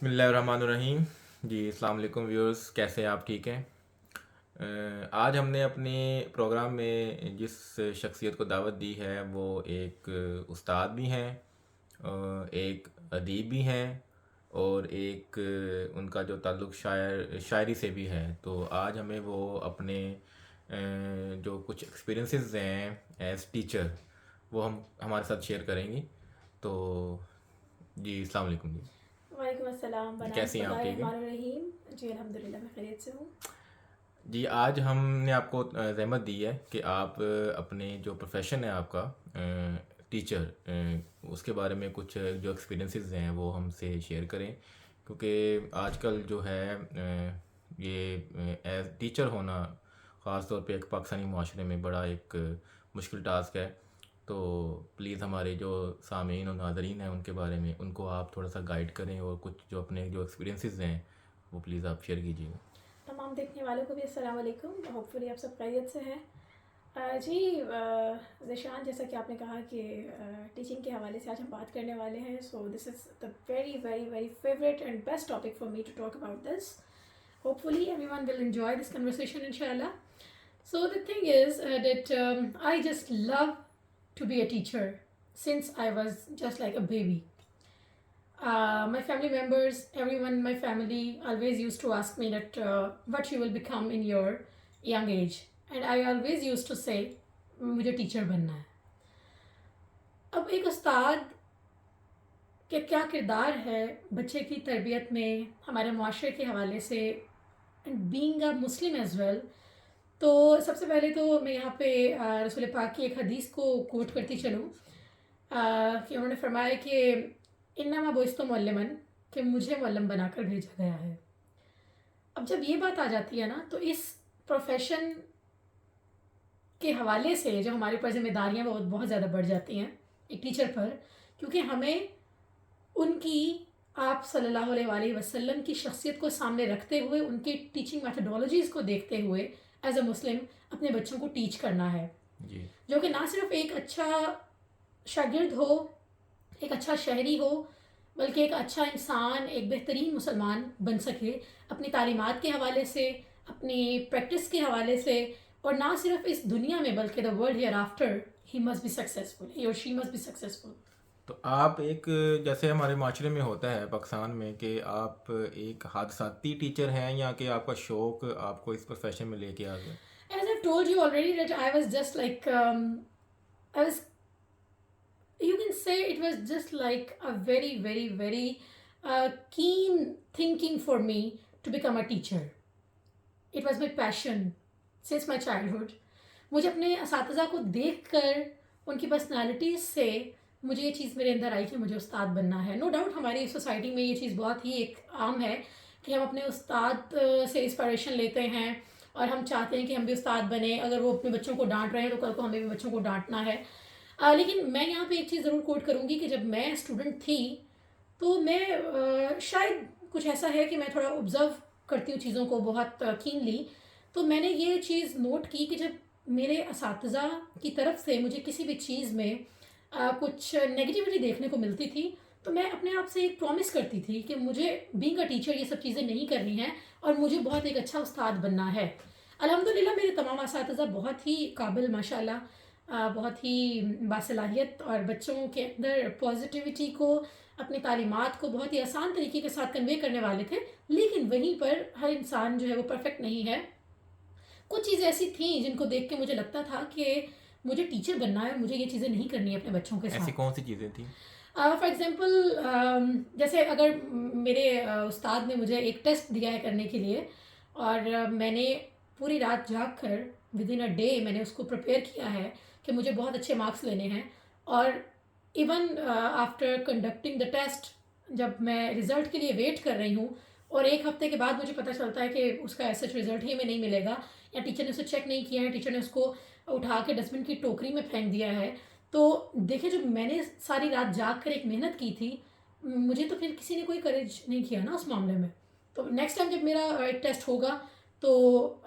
बिस्मिल्लाहिर्रहमानिर्रहीम। जी अस्सलाम वालेकुम व्यूअर्स, कैसे हैं आप? ठीक हैं? आज हमने अपने प्रोग्राम में जिस शख्सियत को दावत दी है वो एक उस्ताद भी हैं, एक अदीब भी हैं और एक उनका जो ताल्लुक़ शायरी से भी है। तो आज हमें वो अपने जो कुछ एक्सपीरियंसेस हैं एज़ टीचर वो हम हमारे साथ शेयर करेंगी। तो जी अस्सलाम वालेकुम जी। वालेकुम अस्सलाम। कैसी हैं आप? ठीक है बिस्मिल्लाहिर्रहमानिर्रहीम। जी अल्हम्दुलिल्लाह मैं खैरियत से हूँ। जी। आज हमने आपको ज़हमत दी है कि आप अपने जो प्रोफेशन है आपका टीचर, उसके बारे में कुछ जो एक्सपीरियंसेस हैं वो हमसे शेयर करें, क्योंकि आजकल जो है ये एज टीचर होना ख़ास तौर पे एक पाकिस्तानी माशरे में बड़ा एक मुश्किल टास्क है। तो प्लीज़ हमारे जो सामीन और नाज़रीन हैं उनके बारे में उनको आप थोड़ा सा गाइड करें और कुछ जो अपने जो एक्सपीरियंसेस हैं वो प्लीज़ आप शेयर कीजिए। तमाम देखने वालों को भी अस्सलाम वालेकुम। होपफुली आप सब खैरियत से हैं। जी ज़िशान, जैसा कि आपने कहा कि टीचिंग के हवाले से आज हम बात करने वाले हैं। So this is the very very very favourite and best topic for me to talk about this. Hopefully everyone will enjoy this conversation inshallah. So the thing is that I just love to be a teacher since I was just like a baby. My family members, everyone in my family always used to ask me that what you will become in your young age, and I always used to say मुझे teacher बनना है। अब एक उस्ताद के क्या किरदार है बच्चे की तरबियत में हमारे माशरे के हवाले से, and being a Muslim as well. तो सबसे पहले तो मैं यहाँ पे रसूल पाक की एक हदीस को कोट करती चलूँ कि उन्होंने फरमाया कि इन्नमा बुइस्तु मुअल्लिमन, कि मुझे मुअल्लिम बनाकर भेजा गया है। अब जब ये बात आ जाती है ना, तो इस प्रोफेशन के हवाले से जो हमारे ऊपर जिम्मेदारियाँ बहुत बहुत ज़्यादा बढ़ जाती हैं एक टीचर पर, क्योंकि हमें उनकी आप सल्लल्लाहु अलैहि वसल्लम की शख्सियत को सामने रखते हुए उनकी टीचिंग मैथडोलॉजीज़ को देखते हुए एज अ मुस्लिम अपने बच्चों को टीच करना है, जी। जो कि ना सिर्फ एक अच्छा शागिर्द हो, एक अच्छा शहरी हो, बल्कि एक अच्छा इंसान, एक बेहतरीन मुसलमान बन सके अपनी तालीमात के हवाले से, अपनी प्रैक्टिस के हवाले से, और ना सिर्फ इस दुनिया में बल्कि the world hereafter he must be successful, he or she must be successful. तो आप एक, जैसे हमारे माशरे में होता है पाकिस्तान में, कि आप एक हादसाती टीचर हैं या कि आपका शौक़ आपको इस प्रोफेशन में लेके आ गया? As I've told you already that I was just like I was, you can say it was just like a very very very keen thinking for me to become a teacher. It was my passion since my childhood. मुझे अपने असातिज़ा को देख कर, उनकी personalities से मुझे ये चीज़ मेरे अंदर आई कि मुझे उस्ताद बनना है। नो डाउट हमारी सोसाइटी में ये चीज़ बहुत ही एक आम है कि हम अपने उस्ताद से इंस्पिरेशन लेते हैं और हम चाहते हैं कि हम भी उस्ताद बने। अगर वो अपने बच्चों को डांट रहे हैं तो कल को हमें भी बच्चों को डांटना है। लेकिन मैं यहाँ पे एक चीज़ ज़रूर कोट करूँगी कि जब मैं स्टूडेंट थी तो मैं शायद कुछ ऐसा है कि मैं थोड़ा ऑब्ज़र्व करती हूँ चीज़ों को बहुत कीनली। तो मैंने ये चीज़ नोट की कि जब मेरे असातिज़ा की तरफ से मुझे किसी भी चीज़ में कुछ नेगेटिविटी देखने को मिलती थी, तो मैं अपने आप से एक प्रॉमिस करती थी कि मुझे बीइंग अ टीचर ये सब चीज़ें नहीं करनी है और मुझे बहुत एक अच्छा उस्ताद बनना है। अल्हम्दुलिल्लाह मेरे तमाम असातिज़ा बहुत ही काबिल माशाल्लाह, बहुत ही बासलाहियत और बच्चों के अंदर पॉजिटिविटी को, अपनी तालीमात को बहुत ही आसान तरीके के साथ कन्वे करने वाले थे। लेकिन वहीं पर हर इंसान जो है वो परफेक्ट नहीं है। कुछ चीज़ें ऐसी थी जिनको देख के मुझे लगता था कि मुझे टीचर बनना है और मुझे ये चीज़ें नहीं करनी है अपने बच्चों के ऐसी साथ। कौन सी चीज़ें थी? फॉर एग्ज़ाम्पल जैसे अगर मेरे उस्ताद ने मुझे एक टेस्ट दिया है करने के लिए और मैंने पूरी रात जाग कर विद इन अ डे मैंने उसको प्रिपेयर किया है कि मुझे बहुत अच्छे मार्क्स लेने हैं। और even after conducting the test, जब मैं रिज़ल्ट के लिए वेट कर रही हूँ और एक हफ्ते के बाद मुझे पता चलता है कि उसका ऐसा रिज़ल्ट ही में नहीं मिलेगा या टीचर ने उसे चेक नहीं किया है, टीचर ने उसको उठा के डस्टबिन की टोकरी में फेंक दिया है, तो देखिए जो मैंने सारी रात जाग कर एक मेहनत की थी, मुझे तो फिर किसी ने कोई करेज नहीं किया ना उस मामले में। तो नेक्स्ट टाइम जब मेरा एक टेस्ट होगा तो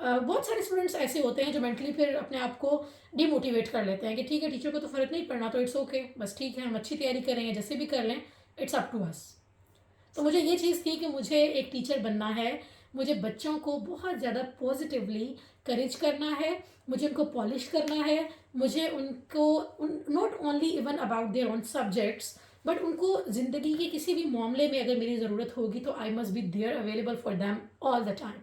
बहुत सारे स्टूडेंट्स ऐसे होते हैं जो मेंटली फिर अपने आप को डिमोटिवेट कर लेते हैं कि ठीक है टीचर को तो फ़र्क नहीं पड़ना तो इट्स ओके, बस ठीक है हम अच्छी तैयारी करेंगे जैसे भी कर लें, इट्स अप टू अस। तो मुझे ये चीज़ थी कि मुझे एक टीचर बनना है, मुझे बच्चों को बहुत ज़्यादा पॉजिटिवली करेज करना है, मुझे उनको पॉलिश करना है, मुझे उनको not only even about their own subjects, but उनको ज़िंदगी के किसी भी मामले में अगर मेरी ज़रूरत होगी तो I must be there available for them all the time.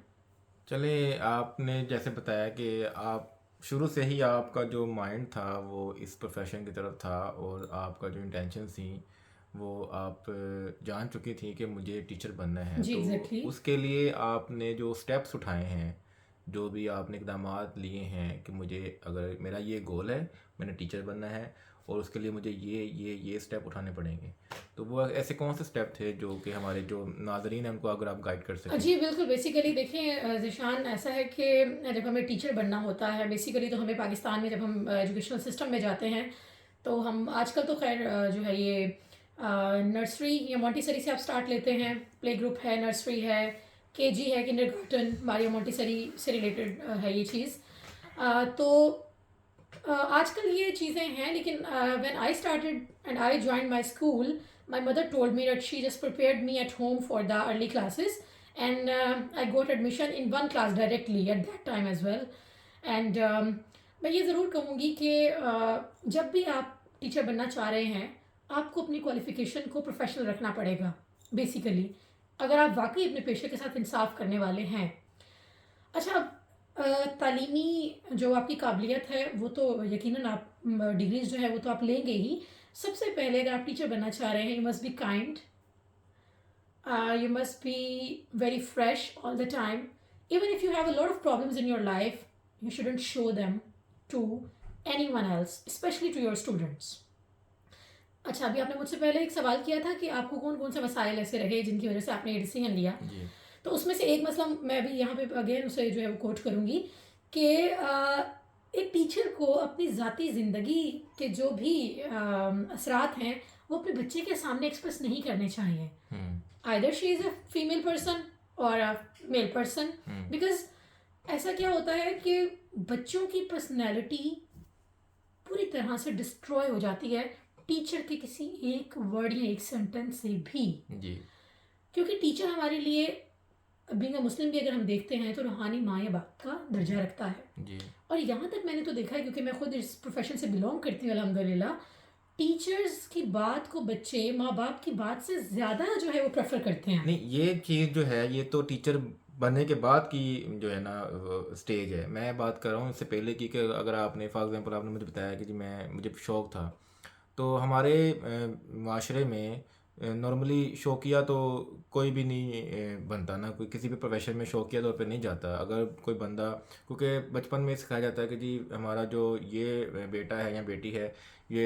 चले, आपने जैसे बताया कि आप शुरू से ही आपका जो माइंड था वो इस प्रोफेशन की तरफ था, और आपका जो इंटेंशन थी वो आप जान चुकी थी कि मुझे टीचर बनना है। जी तो एग्जैक्टली। उसके लिए आपने जो स्टेप्स उठाए हैं, जो भी आपने इकदामात लिए हैं कि मुझे, अगर मेरा ये गोल है, मैंने टीचर बनना है, और उसके लिए मुझे ये स्टेप उठाने पड़ेंगे, तो वो ऐसे कौन से स्टेप थे जो कि हमारे जो नाजरीन हैं उनको अगर आप गाइड कर सकें? जी बिल्कुल, बेसिकली देखें ज़िशान, ऐसा है कि जब हमें टीचर बनना होता है बेसिकली, तो हमें पाकिस्तान में जब हम एजुकेशनल सिस्टम में जाते हैं तो हम आजकल तो खैर जो है ये नर्सरी या मॉन्टेसरी से आप स्टार्ट लेते हैं, प्ले ग्रुप है, नर्सरी है, केजी है, किंडरगार्टन, मारिया मॉन्टेसरी से रिलेटेड है ये चीज़। तो आजकल ये चीज़ें हैं, लेकिन when I started and I joined my school, my mother told me that she just prepared me at home for the early classes, and I got admission in one class directly at that time as well. And मैं ये ज़रूर कहूँगी कि जब भी आप teacher बनना चाह रहे हैं आपको अपनी क्वालिफ़िकेशन को प्रोफेशनल रखना पड़ेगा बेसिकली, अगर आप वाकई अपने पेशे के साथ इंसाफ करने वाले हैं। अच्छा, तालीमी जो आपकी काबिलियत है वो तो यकीनन आप डिग्रीज जो है वो तो आप लेंगे ही। सबसे पहले अगर आप टीचर बनना चाह रहे हैं, you must be kind, you must be very fresh all the time. Even if you have a lot of problems in your life, you shouldn't show them to anyone else, especially to your students. अच्छा, अभी आपने मुझसे पहले एक सवाल किया था कि आपको कौन कौन से मसाइल ऐसे रहे जिनकी वजह से आपने ये डिसीजन लिया। जी। तो उसमें से एक मसला मैं अभी यहाँ पे अगेन उसे जो है वो कोट करूँगी कि एक टीचर को अपनी ज़ाती ज़िंदगी के जो भी असरात हैं वो अपने बच्चे के सामने एक्सप्रेस नहीं करने चाहिए। Either she is a female person और अ मेल पर्सन, बिकॉज ऐसा क्या होता है कि बच्चों की पर्सनैलिटी पूरी तरह से डिस्ट्रॉय हो जाती है टीचर के किसी एक वर्ड या एक सेंटेंस से भी। जी। क्योंकि टीचर हमारे लिए बीइंग अ मुस्लिम भी अगर हम देखते हैं तो रूहानी माँ या बाप का दर्जा रखता है। जी। और यहाँ तक मैंने तो देखा है, क्योंकि मैं खुद इस प्रोफेशन से बिलोंग करती हूँ अल्हम्दुलिल्लाह, टीचर्स की बात को बच्चे माँ बाप की बात से ज़्यादा जो है वो प्रेफर करते हैं। नहीं, ये चीज़ जो है ये तो टीचर बनने के बाद की जो है ना स्टेज है। मैं बात कर रहा हूँ इससे पहले की, कि अगर आपने फॉर एग्जांपल आपने मुझे बताया कि जी मुझे शौक़ था, तो हमारे माशरे में नॉर्मली शौकिया तो कोई भी नहीं बनता ना, कोई किसी भी प्रोफेशन में शौकिया तौर पे नहीं जाता। अगर कोई बंदा, क्योंकि बचपन में सिखाया जाता है कि जी हमारा जो ये बेटा है या बेटी है ये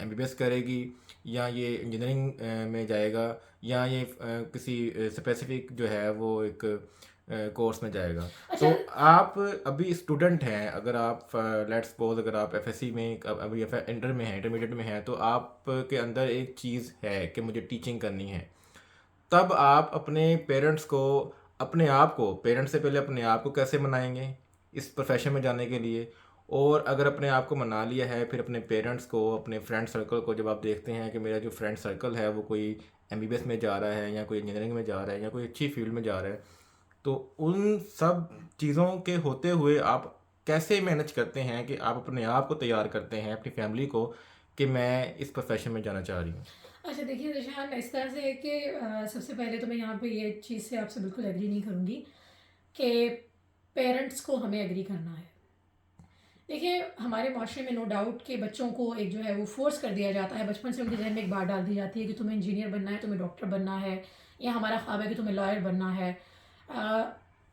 एमबीबीएस करेगी, या ये इंजीनियरिंग में जाएगा, या ये किसी स्पेसिफिक जो है वो एक कोर्स में जाएगा। अच्छा। तो आप अभी स्टूडेंट हैं, अगर आप लेट्स सपोज अगर आप एफएससी में अभी इंटर में हैं, इंटरमीडिएट में हैं, तो आपके अंदर एक चीज़ है कि मुझे टीचिंग करनी है, तब आप अपने पेरेंट्स को, अपने आप को, पेरेंट्स से पहले अपने आप को कैसे मनाएंगे इस प्रोफेशन में जाने के लिए? और अगर अपने आप को मना लिया है, फिर अपने पेरेंट्स को, अपने फ्रेंड सर्कल को, जब आप देखते हैं कि मेरा जो फ्रेंड सर्कल है वो कोई एमबीबीएस में जा रहा है, या कोई इंजीनियरिंग में जा रहा है, या कोई अच्छी फील्ड में जा रहा है, तो उन सब चीज़ों के होते हुए आप कैसे मैनेज करते हैं कि आप अपने आप को तैयार करते हैं, अपनी फैमिली को, कि मैं इस प्रोफेशन में जाना चाह रही हूँ? अच्छा देखिए ज़िशान, इस तरह से है कि सबसे पहले तो मैं यहाँ पे ये चीज़ से आपसे बिल्कुल एग्री नहीं करूँगी कि पेरेंट्स को हमें एग्री करना है। देखिए, हमारे माशरे में नो डाउट कि बच्चों को एक जो है वो फोर्स कर दिया जाता है, बचपन से उनके जहन में एक बात डाल दी जाती है कि तुम्हें इंजीनियर बनना है, तुम्हें डॉक्टर बनना है, या हमारा ख्वाब है कि तुम्हें लॉयर बनना है।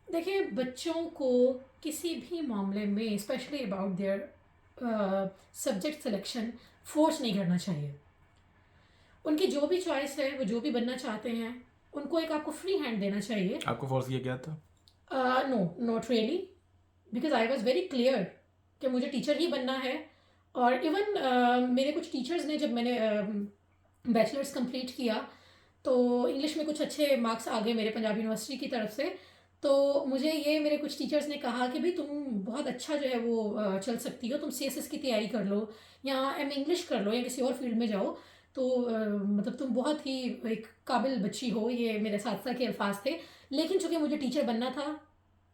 देखिए, बच्चों को किसी भी मामले में specially about their subject selection force नहीं करना चाहिए। उनकी जो भी चॉइस है, वो जो भी बनना चाहते हैं, उनको एक आपको फ्री हैंड देना चाहिए। आपको फोर्स किया गया था? No, not really, because I was very clear कि मुझे टीचर ही बनना है। और इवन मेरे कुछ टीचर्स ने, जब मैंने बैचलर्स कंप्लीट किया तो इंग्लिश में कुछ अच्छे मार्क्स आ गए मेरे पंजाब यूनिवर्सिटी की तरफ से, तो मुझे ये मेरे कुछ टीचर्स ने कहा कि भाई तुम बहुत अच्छा जो है वो चल सकती हो, तुम सीएसएस की तैयारी कर लो, या एम इंग्लिश कर लो, या किसी और फील्ड में जाओ, तो मतलब तुम बहुत ही एक काबिल बच्ची हो, ये मेरे साथ के अल्फाज थे। लेकिन चूंकि मुझे टीचर बनना था,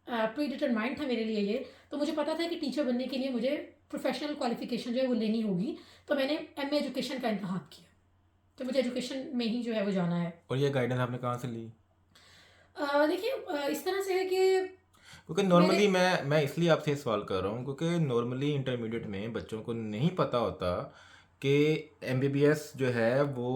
प्री डिटरमाइंड था मेरे लिए ये, तो मुझे पता था कि टीचर बनने के लिए मुझे प्रोफेशनल क्वालिफिकेशन जो है वो लेनी होगी। तो मैंने एमए एजुकेशन का इंतखाब किया, तो मुझे एजुकेशन में ही जो है वो जाना है। और ये गाइडेंस आपने कहाँ से ली? देखिए, इस तरह से है कि क्योंकि मेरे नॉर्मली मैं इसलिए आपसे ये सवाल कर रहा हूँ क्योंकि नॉर्मली इंटरमीडिएट में बच्चों को नहीं पता होता कि एमबीबीएस जो है वो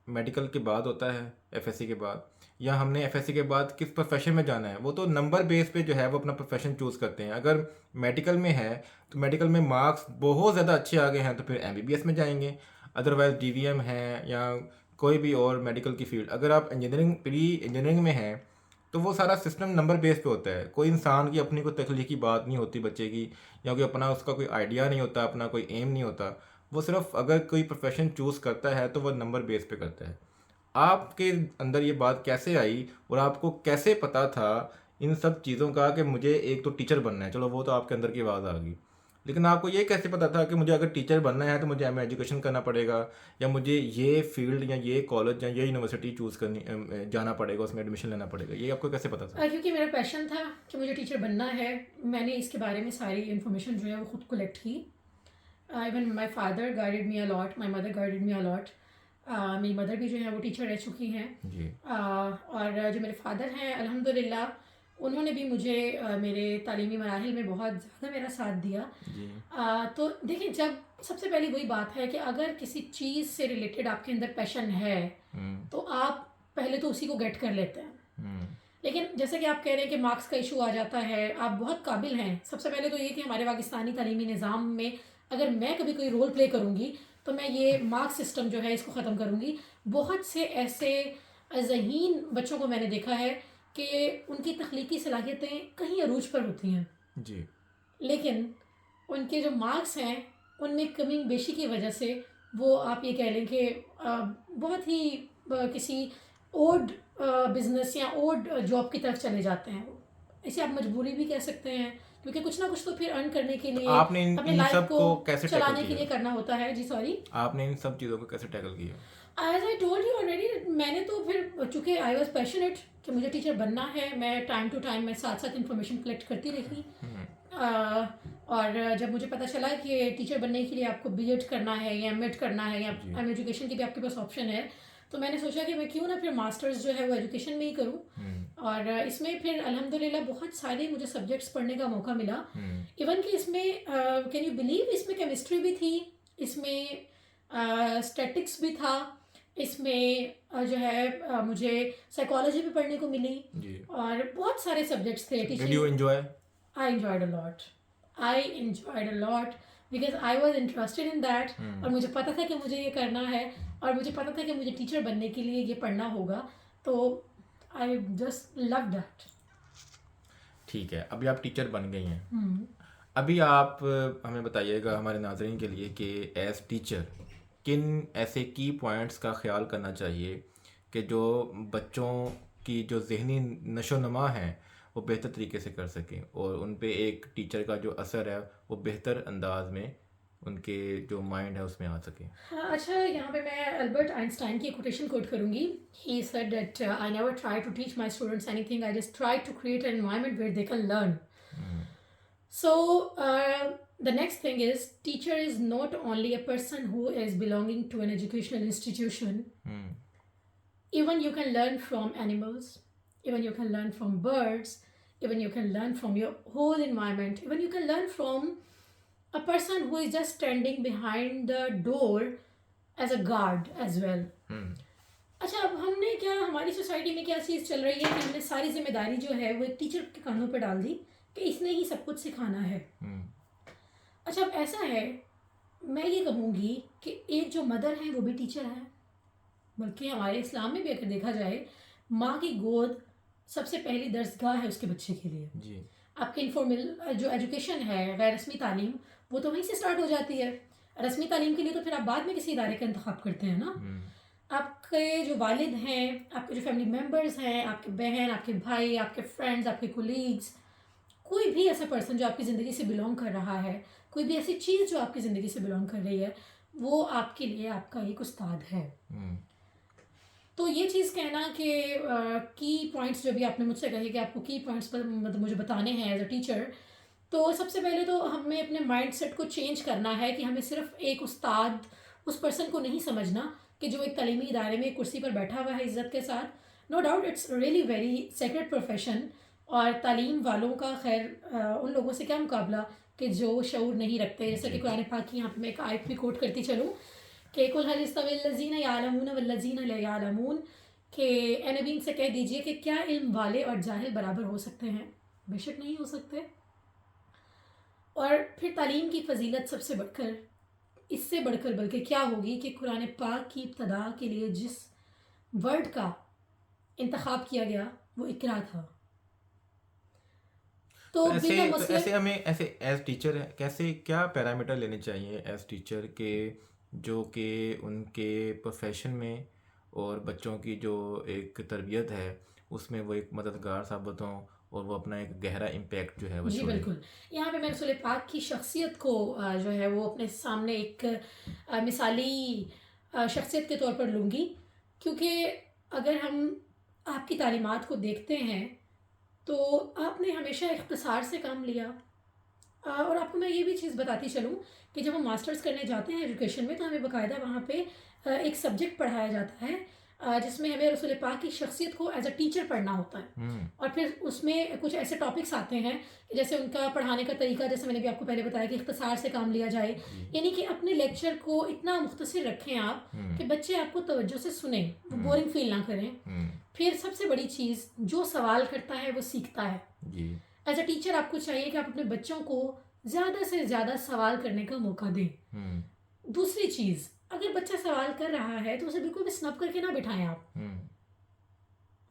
मेडिकल के बाद होता है, एफएससी के बाद, या हमने एफएससी के बाद किस प्रोफेशन में जाना है। वो तो नंबर बेस पे जो है वो अपना प्रोफेशन चूज़ करते हैं। अगर मेडिकल में है तो मेडिकल में मार्क्स बहुत ज़्यादा अच्छे आ गए हैं तो फिर एमबीबीएस में जाएंगे, अदरवाइज डीवीएम है या कोई भी और मेडिकल की फील्ड। अगर आप इंजीनियरिंग प्री इंजीनियरिंग में हैं तो वो सारा सिस्टम नंबर बेस पे होता है। कोई इंसान की अपनी कोई तख्लीकी बात नहीं होती बच्चे की, या कोई अपना उसका कोई आइडिया नहीं होता, अपना कोई एम नहीं होता। वो सिर्फ अगर कोई प्रोफेशन चूज़ करता है तो वो नंबर बेस पे करता है। आपके अंदर ये बात कैसे आई और आपको कैसे पता था इन सब चीज़ों का कि मुझे एक तो टीचर बनना है? चलो वो तो आपके अंदर की आवाज़ आ गई, लेकिन आपको ये कैसे पता था कि मुझे अगर टीचर बनना है तो मुझे एम एजुकेशन करना पड़ेगा, या मुझे ये फील्ड या ये कॉलेज या ये यूनिवर्सिटी चूज़ करनी जाना पड़ेगा, उसमें एडमिशन लेना पड़ेगा? ये आपको कैसे पता था? क्योंकि मेरा पैशन था कि मुझे टीचर बनना है, मैंने इसके बारे में सारी इन्फॉर्मेशन जो है वो खुद कलेक्ट की। Even my father guided me a lot, my mother guided me a lot. मेरी मदर भी जो है वो टीचर रह चुकी हैं। जी। और जो मेरे फादर हैं अल्हम्दुलिल्लाह, उन्होंने भी मुझे मेरे तालीमी मराहिल में बहुत ज़्यादा मेरा साथ दिया। जी। तो देखिए, जब सबसे पहली वही बात है कि अगर किसी चीज़ से रिलेटेड आपके अंदर पैशन है हम्म। तो आप पहले तो उसी को गेट कर लेते हैं। हम्म। लेकिन जैसे कि आप कह रहे हैं कि मार्क्स का इशू आ जाता है, आप बहुत काबिल हैं। सबसे पहले तो ये कि हमारे पाकिस्तानी तालीमी निज़ाम में अगर मैं कभी कोई रोल प्ले करूँगी तो मैं ये मार्क्स सिस्टम जो है इसको ख़त्म करूँगी। बहुत से ऐसे ज़हीन बच्चों को मैंने देखा है कि उनकी तख्लीकी सलाहियतें कहीं अरूज पर होती हैं, जी। लेकिन उनके जो मार्क्स हैं उनमें कमी बेशी की वजह से वो आप ये कह लें कि बहुत ही किसी ओड बिजनेस या ओड जॉब की तरफ चले जाते हैं। इसे आप मजबूरी भी कह सकते हैं, क्योंकि कुछ ना कुछ तो फिर अर्न करने के लिए, आपने अपने इन लाइफ सब को को कैसे टैकल चलाने के किया? लिए करना होता है। जी सॉरी, आपने इन सब चीज़ों को कैसे टैकल किया? As I told you already, मैंने तो फिर चूँकि आई वॉज पैशनेट कि मुझे टीचर बनना है, मैं टाइम टू टाइम मैं साथ साथ इन्फॉर्मेशन कलेक्ट करती रही। और जब मुझे पता चला कि टीचर बनने के लिए आपको बीएड करना है या एमएड करना है या जी। एम एजुकेशन की भी आपके पास ऑप्शन है, तो मैंने सोचा कि मैं क्यों ना फिर मास्टर्स जो है वो एजुकेशन में ही करूं। और इसमें फिर अल्हम्दुलिल्लाह बहुत सारे मुझे सब्जेक्ट्स पढ़ने का मौका मिला। इवन कि इसमें कैन यू बिलीव, इसमें केमिस्ट्री भी थी, इसमें स्टैटिक्स भी था, इसमें जो है मुझे साइकोलॉजी भी पढ़ने को मिली, जी। और बहुत सारे सब्जेक्ट्स थे। Did you enjoy? I enjoyed a lot. I enjoyed a lot because I was interested in that. और मुझे पता था कि मुझे ये करना है, और मुझे पता था कि मुझे टीचर बनने के लिए ये पढ़ना होगा, तो I just loved that. ठीक है, अभी आप टीचर बन गई हैं। अभी आप हमें बताइएगा हमारे नाज़रीन के लिए कि एज टीचर किन ऐसे की पॉइंट्स का ख्याल करना चाहिए कि जो बच्चों की जो ज़हनी नशोनुमा है वो बेहतर तरीके से कर सकें, और उन पे एक टीचर का जो असर है वो बेहतर अंदाज में उनके जो माइंड है उसमें आ सके। हाँ, अच्छा, यहाँ पे मैं अल्बर्ट आइंस्टाइन की कोटेशन कोट करूँगी। He said that I never try to teach my students anything, I just try to create an environment where they can learn. So the next thing is, teacher is not only a person who is belonging to an educational institution. Even you can learn from animals, even you can learn from birds, even you can learn from your whole environment, even you can learn from a person who is just standing behind the door as a guard as well. अच्छा, अब हमने क्या, हमारी society में क्या चीज़ चल रही है कि हमने सारी जिम्मेदारी जो है वो एक टीचर के कानों पर डाल दी कि इसने ही सब कुछ सिखाना है। अच्छा, अब ऐसा है, मैं ये कहूँगी कि एक जो मदर है वो भी टीचर है, बल्कि हमारे इस्लाम में भी अगर देखा जाए, माँ की गोद सबसे पहली दरसगाह है उसके बच्चे के लिए। जी। आपके इनफॉर्मल जो एजुकेशन है, गैर रस्मी तालीम, वो तो वहीं से स्टार्ट हो जाती है। रस्मी तालीम के लिए तो फिर आप बाद में किसी इदारे का इंतखाब करते हैं ना। आपके जो वालिद हैं, आपके जो फैमिली मेम्बर्स हैं, आपके बहन, आपके भाई, आपके फ्रेंड्स, आपके कोलीग्स, कोई भी ऐसा पर्सन जो आपकी ज़िंदगी से बिलोंग कर रहा है, कोई भी ऐसी चीज़ जो आपकी ज़िंदगी से बिलोंग कर रही है, वो आपके लिए आपका एक उस्ताद है। हम्म, तो ये चीज़ कहना कि की पॉइंट्स जो भी आपने मुझसे कहे कि आपको की पॉइंट्स पर मतलब मुझे बताने हैं एज अ टीचर, तो सबसे पहले तो हमें अपने माइंडसेट को चेंज करना है कि हमें सिर्फ एक उस्ताद उस पर्सन को नहीं समझना कि जो एक तालीमी इदारे में एक कुर्सी पर बैठा हुआ है इज़्ज़त के साथ। No doubt it's really very sacred profession, और तालीम वालों का खैर उन लोगों से क्या मुकाबला कि जो शऊर नहीं रखते। जैसे कि जी कुरान पाक की यहाँ पे मैं एक आयत भी कोट करती चलूँ कि कुल हल यस्तविल्लज़ीना यअलमून वल्लज़ीना ला यअलमून, कि ए नबी इनसे कह दीजिए कि क्या इल्म वाले और जाहिल बराबर हो सकते हैं? बेशक नहीं हो सकते। और फिर तालीम की फ़जीलत सबसे बढ़कर, इससे बढ़कर बल्कि क्या होगी कि कुरान पाक की इब्तदा के लिए जिस वर्ड का इंतखाब किया गया वो इकरा था। तो बीइंग अ तो मुस्लिम, ऐसे हमें ऐसे एज टीचर कैसे क्या पैरामीटर लेने चाहिए एज टीचर के, जो कि उनके प्रोफेशन में और बच्चों की जो एक तरबियत है उसमें वो एक मददगार साबित हों और वो अपना एक गहरा इम्पैक्ट जो है वो जी छोड़े। बिल्कुल, यहाँ पे मैं रसूल पाक की शख्सियत को जो है वो अपने सामने एक मिसाली शख्सियत के तौर पर लूँगी, क्योंकि अगर हम आपकी तालीमात को देखते हैं तो आपने हमेशा इख्तिसार से काम लिया। और आपको मैं ये भी चीज़ बताती चलूँ कि जब हम मास्टर्स करने जाते हैं एजुकेशन में तो हमें बाकायदा वहाँ पे एक सब्जेक्ट पढ़ाया जाता है जिसमें हमें रसूल पाक की शख्सियत को एज अ टीचर पढ़ना होता है। हम्म। और फिर उसमें कुछ ऐसे टॉपिक्स आते हैं कि जैसे उनका पढ़ाने का तरीका, जैसे मैंने भी आपको पहले बताया कि इख्तिसार से काम लिया जाए, जी। यानी कि अपने लेक्चर को इतना मुख्तसर रखें आप कि हम्म। बच्चे आपको तवज्जो से सुने, वो हम्म। बोरिंग फील ना करें। हम्म। फिर सबसे बड़ी चीज़, जो सवाल करता है वो सीखता है। जी। एज अ टीचर आपको चाहिए कि आप अपने बच्चों को ज़्यादा से ज़्यादा सवाल करने का मौका दें। हम्म। दूसरी चीज़, अगर बच्चा सवाल कर रहा है तो उसे बिल्कुल भी स्नब करके ना बिठाएं आप। Hmm.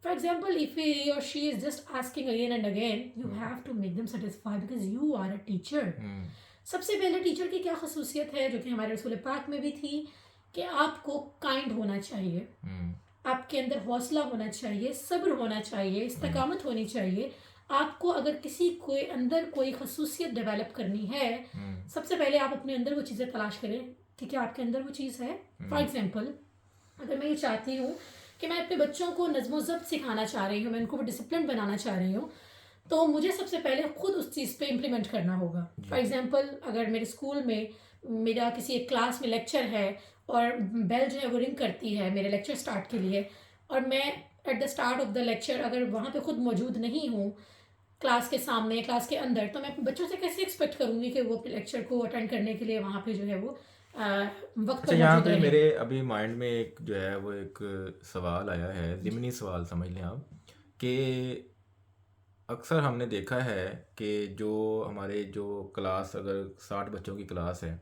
For example, if he or she is just asking again and again, you have to make them satisfy because you are a teacher. Hmm. सबसे पहले टीचर की क्या खसूसियत है जो कि हमारे रसूल पाक में भी थी, कि आपको काइंड होना चाहिए, हम्म। आपके अंदर हौसला होना चाहिए, सब्र होना चाहिए, हम्म। इस्तकामत होनी चाहिए। आपको अगर किसी के अंदर कोई खसूसियत डेवलप करनी है, हम्म। सबसे पहले आप अपने अंदर वो चीज़ें तलाश करें कि क्या आपके अंदर वो चीज़ है। फॉर एग्जाम्पल, अगर मैं ये चाहती हूँ कि मैं अपने बच्चों को नज़्म ज़ब्त सिखाना चाह रही हूँ, मैं उनको डिसिप्लिन बनाना चाह रही हूँ, तो मुझे सबसे पहले खुद उस चीज़ पे इम्प्लीमेंट करना होगा। For ji. एग्जांपल, अगर मेरे स्कूल में मेरा किसी एक क्लास में लेक्चर है और बेल जो है वो रिंग करती है मेरे लेक्चर स्टार्ट के लिए, और मैं at the start of the lecture अगर वहाँ पे खुद मौजूद नहीं हूँ क्लास के सामने, क्लास के अंदर, तो मैं अपने बच्चों से कैसे एक्सपेक्ट करूँगी कि वो अपने लेक्चर को अटेंड करने के लिए वहाँ पे जो है वो वक्त अच्छा, पर यहाँ मौजूद पे रहें। मेरे अभी माइंड में एक जो है वो एक सवाल आया है, ज़िमनी सवाल समझ लें आप, कि अक्सर हमने देखा है कि जो हमारे जो क्लास, अगर 60 बच्चों की क्लास है,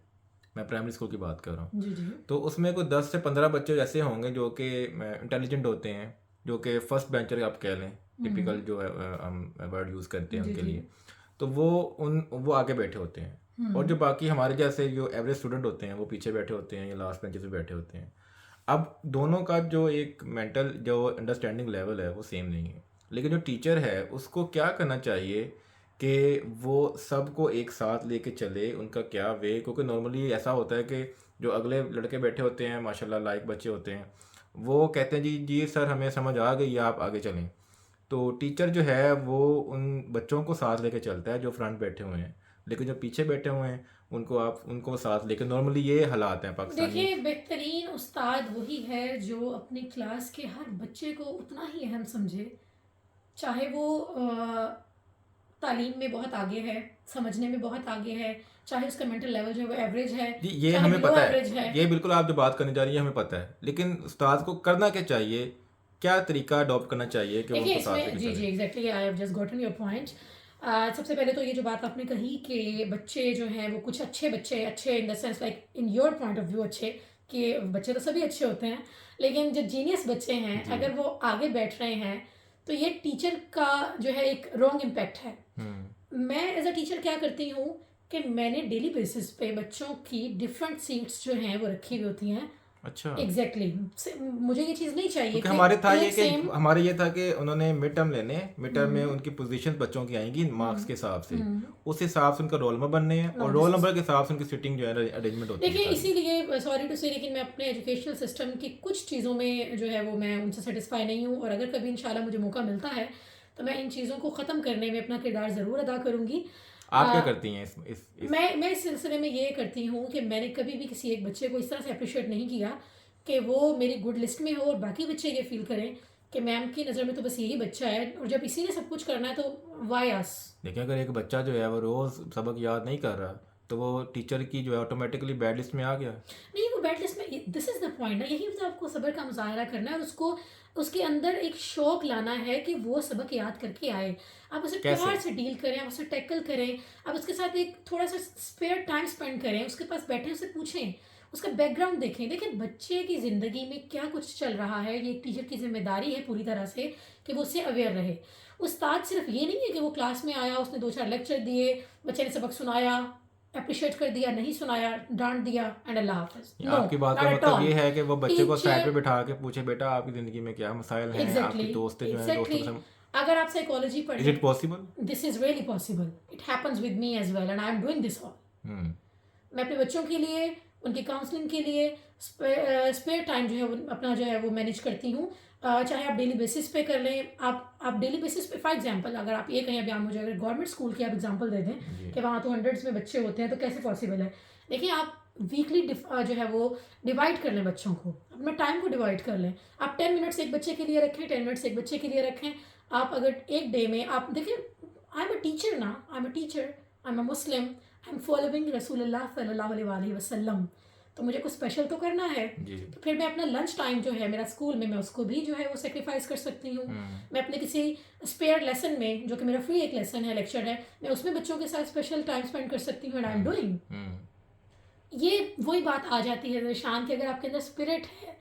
मैं प्राइमरी स्कूल की बात कर रहा हूँ, जी जी। तो उसमें कोई 10 से 15 बच्चे ऐसे होंगे जो कि इंटेलिजेंट होते हैं, जो कि फर्स्ट बेंचर आप कह लें, टिपिकल जो है हम वर्ड यूज़ करते हैं जी उनके जी। लिए, तो वो आगे बैठे होते हैं, और जो बाकी हमारे जैसे जो एवरेज स्टूडेंट होते हैं वो पीछे बैठे होते हैं या लास्ट बेंचेस पे बैठे होते हैं। अब दोनों का जो एक मेंटल जो अंडरस्टैंडिंग लेवल है वो सेम नहीं है, लेकिन जो टीचर है उसको क्या करना चाहिए कि वो सबको एक साथ लेके चले, उनका क्या वे, क्योंकि नॉर्मली ऐसा होता है कि जो अगले लड़के बैठे होते हैं माशाल्लाह लायक बच्चे होते हैं, वो कहते हैं जी जी सर हमें समझ आ गई, आप आगे चलें। तो टीचर जो है वो उन बच्चों को साथ लेके चलता है जो फ्रंट बैठे हुए हैं, लेकिन जो पीछे बैठे हुए हैं उनको साथ लेके, नॉर्मली ये हालात हैं पाकिस्तानी। देखिए, बेहतरीन उस्ताद वही है जो अपनी क्लास के हर बच्चे को उतना ही अहम समझे, चाहे वो तालीम में बहुत आगे है, समझने में बहुत आगे है, चाहे उसका मेंटल लेवल जो है वो एवरेज है, जी ये चाहे हमें बिलो पता है, एवरेज है। ये बिल्कुल आप जो बात करने जा रही है हमें पता है, लेकिन उस्ताद को करना क्या चाहिए, क्या तरीका अडॉप्ट करना चाहिए कि वो देखिए उनको साथ इसमें, लेके जी चले। जी exactly, I have just gotten your point. सबसे पहले तो ये जो बात आपने कही कि बच्चे जो हैं वो कुछ अच्छे बच्चे, अच्छे in the sense like in your point of view अच्छे, कि बच्चे तो सभी अच्छे होते हैं, लेकिन जो जीनियस बच्चे हैं जी। अगर वो आगे बैठ रहे हैं तो ये टीचर का जो है एक रॉन्ग इम्पैक्ट है। मैं एज अ टीचर क्या करती हूँ कि मैंने डेली बेसिस पे बच्चों की डिफरेंट सीट्स जो हैं वो रखी हुई होती हैं, अच्छा, एग्जैक्टली मुझे ये चीज़ नहीं चाहिए क्योंकि कि हमारे था ये एक कि सेम। हमारे ये था कि उन्होंने मिड टर्म लेने, मिड टर्म में उनकी पोजीशन बच्चों की आएंगी मार्क्स के हिसाब से, उस हिसाब से उनका रोल नंबर बनने हैं नो और दिस रोल इज, नंबर के हिसाब से उनकी सीटिंग जो है अरेंजमेंट होती है देखिए सारी। इसीलिए सॉरी टू से, लेकिन मैं अपने एजुकेशनल सिस्टम की कुछ चीज़ों में जो है वो मैं उनसे सेटिस्फाई नहीं हूँ, और अगर कभी इंशाल्लाह मुझे मौका मिलता है तो मैं इन चीज़ों को ख़त्म करने में अपना किरदार ज़रूर अदा करूँगी। आप क्या करती हैं इस मैं इस सिलसिले में ये करती हूँ कि मैंने कभी भी किसी एक बच्चे को इस तरह से अप्रिशिएट नहीं किया कि वो मेरी गुड लिस्ट में हो और बाकी बच्चे ये फील करें कि मैम की नज़र में तो बस यही बच्चा है, और जब इसी ने सब कुछ करना है तो वाई आस। देखिए, अगर एक बच्चा जो है वो रोज सबक याद नहीं कर रहा तो वो टीचर की जो है ऑटोमेटिकली बैड लिस्ट में आ गया। नहीं, वो बैड लिस्ट में, दिस इज द पॉइंट ना, यही तो आपको सब्र का मुजाहरा करना है और उसको उसके अंदर एक शौक लाना है कि वो सबक याद करके आए। आप उसे कैसे? प्यार से डील करें, आप उसे टैकल करें, आप उसके साथ एक थोड़ा सा स्पेयर टाइम स्पेंड करें, उसके पास बैठे उसे पूछें, उसका बैकग्राउंड देखें। देखिए बच्चे की ज़िंदगी में क्या कुछ चल रहा है, ये एक टीचर की जिम्मेदारी है पूरी तरह से कि वो उससे अवेयर रहे। उस्ताद सिर्फ ये नहीं है कि वो क्लास में आया, उसने 2-4 लेक्चर दिए, बच्चे ने सबक सुनाया, अप्रिशिएट कर दिया, नहीं सुनाया, डांट दिया एंड अल्लाह हाफिज। नो, आपकी बात का नॉट एट मतलब ऑल। ये है कि वो बच्चे को साइड पे टीचर, बिठा के पूछे, बेटा आपकी ज़िंदगी में क्या मसाइल हैं, आपकी एग्जैक्टली, दोस्तें जो हैं दोस्तों एग्जैक्टली। के साथ, अगर आप साइकोलॉजी इज इट पढ़ें, possible? This is really possible, it happens with me as well and I am doing this all. Hmm. मैं अपने बच्चों के लिए, उनकी काउंसलिंग के लिए स्पेयर टाइम जो है वो अपना जो है वो मैनेज करती हूँ। चाहे आप डेली बेसिस पे कर लें, आप डेली बेसिस पे, फॉर एग्जांपल अगर आप ये कहें, अभी आप मुझे अगर गवर्नमेंट स्कूल की आप एग्जांपल दे दें जी। कि वहाँ तो हंड्रेड्स में बच्चे होते हैं तो कैसे पॉसिबल है। देखिए आप वीकली जो है वो डिवाइड कर लें बच्चों को, अपना टाइम को डिवाइड कर लें। आप 10 मिनट्स एक बच्चे के लिए रखें, 10 मिनट्स एक बच्चे के लिए रखें। आप अगर एक डे में आप देखिए, आई एम अ टीचर ना, I am a teacher, I am a Muslim, I am following रसूलुल्लाह सल्लल्लाहु अलैहि वसल्लम, तो मुझे कुछ स्पेशल तो करना है। जी। तो फिर मैं अपना लंच टाइम जो है मेरा स्कूल में, मैं उसको भी जो है वो सेक्रीफाइस कर सकती हूँ। मैं अपने किसी स्पेयर लेसन में, जो कि मेरा फ्री एक लेसन है, लेक्चर है, मैं उसमें बच्चों के साथ स्पेशल टाइम स्पेंड कर सकती हूँ एंड आई एम डूइंग। ये वही बात आ जाती है शान कि अगर आपके अंदर स्पिरिट है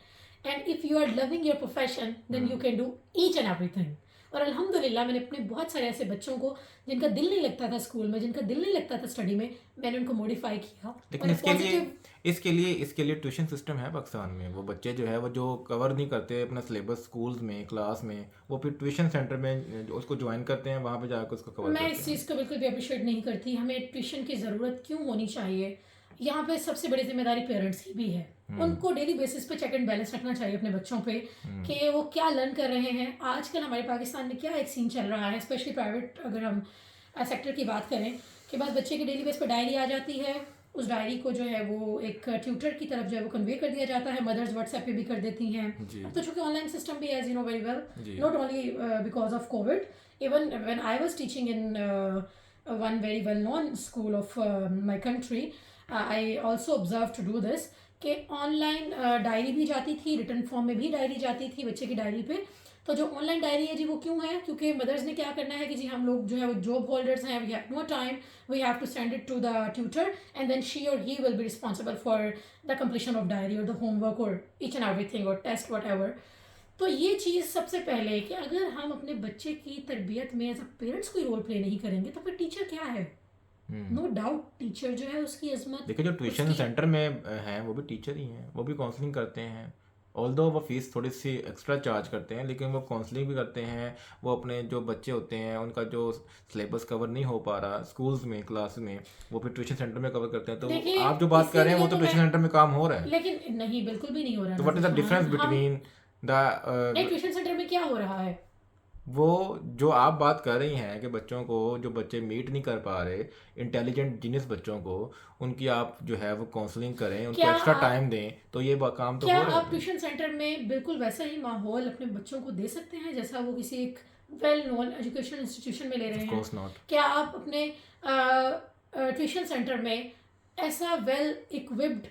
and if you are loving your profession then you can do each and everything. और अल्हम्दुलिल्लाह मैंने अपने बहुत सारे ऐसे बच्चों को जिनका दिल नहीं लगता था स्कूल में, जिनका दिल नहीं लगता था स्टडी में, मैंने उनको मॉडिफाई किया लेकिन और इसके लिए पॉजिटिव। इसके लिए ट्यूशन सिस्टम है पाकिस्तान में। वो बच्चे जो है वो जो कवर नहीं करते अपना सिलेबस स्कूल्स में क्लास में, वो फिर ट्यूशन सेंटर में उसको ज्वाइन करते हैं, वहाँ पे जाकर उसको कवर मैं करते इस हैं। चीज़ को बिल्कुल भी अप्रिशिएट नहीं करती। हमें ट्यूशन की ज़रूरत क्यों होनी चाहिए? यहाँ पे सबसे बड़ी जिम्मेदारी पेरेंट्स की भी है। उनको डेली बेसिस पे चेक एंड बैलेंस रखना चाहिए अपने बच्चों पे कि वो क्या लर्न कर रहे हैं। आजकल हमारे पाकिस्तान में क्या एक सीन चल रहा है, स्पेशली प्राइवेट अगर हम सेक्टर की बात करें, कि बस बच्चे की डेली बेस पे डायरी आ जाती है, उस डायरी को जो है वो एक ट्यूटर की तरफ जो है वो कन्वे कर दिया जाता है। मदर्स व्हाट्सएप पे भी कर देती हैं। जी। अब तो चूँकि ऑनलाइन सिस्टम भी as you know very well, जी। Not only because of Covid, even when I was teaching in one very well known school of my country, I also observed to do this कि online diary भी जाती थी, return form में भी diary जाती थी बच्चे की डायरी पे। तो जो ऑनलाइन डायरी है जी वो क्यों है? क्योंकि मदर्स ने क्या करना है कि जी हम लोग जो है वो जॉब होल्डर्स हैं, we have no time, we have to send it to the tutor and then she or he will be responsible for the completion of diary or the homework or each and everything or test whatever. तो ये चीज़ सबसे पहले कि अगर हम अपने बच्चे की तरबियत में एज अ पेरेंट्स कोई रोल प्ले नहीं करेंगे तो फिर टीचर क्या है? नो डाउट टीचर जो है उसकी अजमत, देखिए, जो ट्यूशन उसकी सेंटर में हैं वो भी टीचर ही हैं, वो भी काउंसलिंग करते हैं। ऑल्दो वो फीस थोड़ी सी एक्स्ट्रा चार्ज करते हैं, लेकिन वो काउंसलिंग भी करते हैं। वो अपने जो बच्चे होते हैं उनका जो सिलेबस कवर नहीं हो पा रहा स्कूल्स में क्लास में, वो फिर ट्यूशन सेंटर में कवर करते हैं। तो देखिए आप जो बात कर रहे हैं इसीलिए वो तो तो ट्यूशन मैं, सेंटर में काम हो रहा है। लेकिन नहीं बिल्कुल भी नहीं हो रहा तो what is the Nazir difference Khan. हम बिटवीन नहीं, द ट्यूशन सेंटर में क्या हो रहा है? वो जो आप बात कर रही हैं कि बच्चों को, जो बच्चे मीट नहीं कर पा रहे इंटेलिजेंट जीनियस बच्चों को, उनकी आप जो है वो काउंसलिंग करें, उनको क्या एक्स्ट्रा आप टाइम दें, तो ये काम तो क्या हो रहा आप है। ट्यूशन सेंटर में बिल्कुल वैसा ही माहौल अपने बच्चों को दे सकते हैं जैसा वो किसी एक वेल नोन एजुकेशन इंस्टीट्यूशन में ले रहे ऑफ हैं? Course not. क्या आप अपने ट्यूशन सेंटर में ऐसा well equipped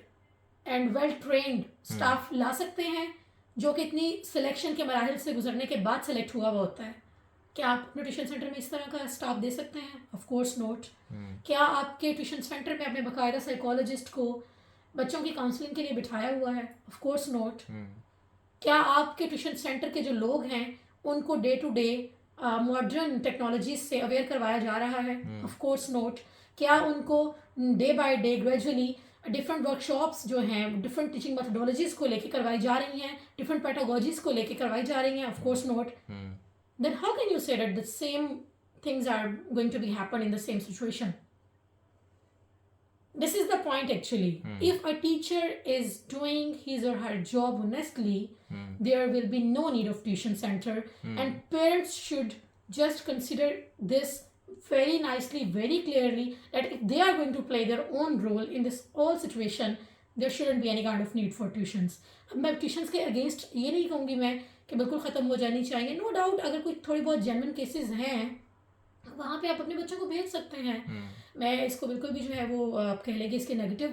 and well trained staff ला सकते हैं जो कि इतनी सिलेक्शन के मराहल से गुजरने के बाद सेलेक्ट हुआ हुआ होता है? क्या आप अपने ट्यूशन सेंटर में इस तरह का स्टाफ दे सकते हैं? Of course not. क्या आपके ट्यूशन सेंटर में आपने बाकायदा साइकोलॉजिस्ट को बच्चों की काउंसलिंग के लिए बिठाया हुआ है? Of course not. क्या आपके ट्यूशन सेंटर के जो लोग हैं उनको day to day modern technologies से अवेयर करवाया जा रहा है? Of course not. क्या उनको day by day gradually different workshops जो हैं डिफरेंट टीचिंग मेथडोलॉजीज़ को लेके करवाई जा रही हैं, डिफरेंट पेडागोजीज़ को लेके करवाई जा रही हैं, of course not, then how can you say that the same things are going to be happen in the same situation? This is the point actually. If a teacher is doing his or her job honestly, there will be no need of tuition center, and parents should just consider this very nicely, very clearly, that if they are going to play their own role in this whole situation, there shouldn't be any kind of need for tuitions. अब मैं tuitions के against ये नहीं कहूँगी मैं कि बिल्कुल ख़त्म हो जानी चाहिए, नो डाउट अगर कोई थोड़ी बहुत जेन्युइन केसेस हैं वहाँ पे आप अपने बच्चों को भेज सकते हैं। मैं इसको बिल्कुल भी जो है वो आप कह लेंगे इसके नेगेटिव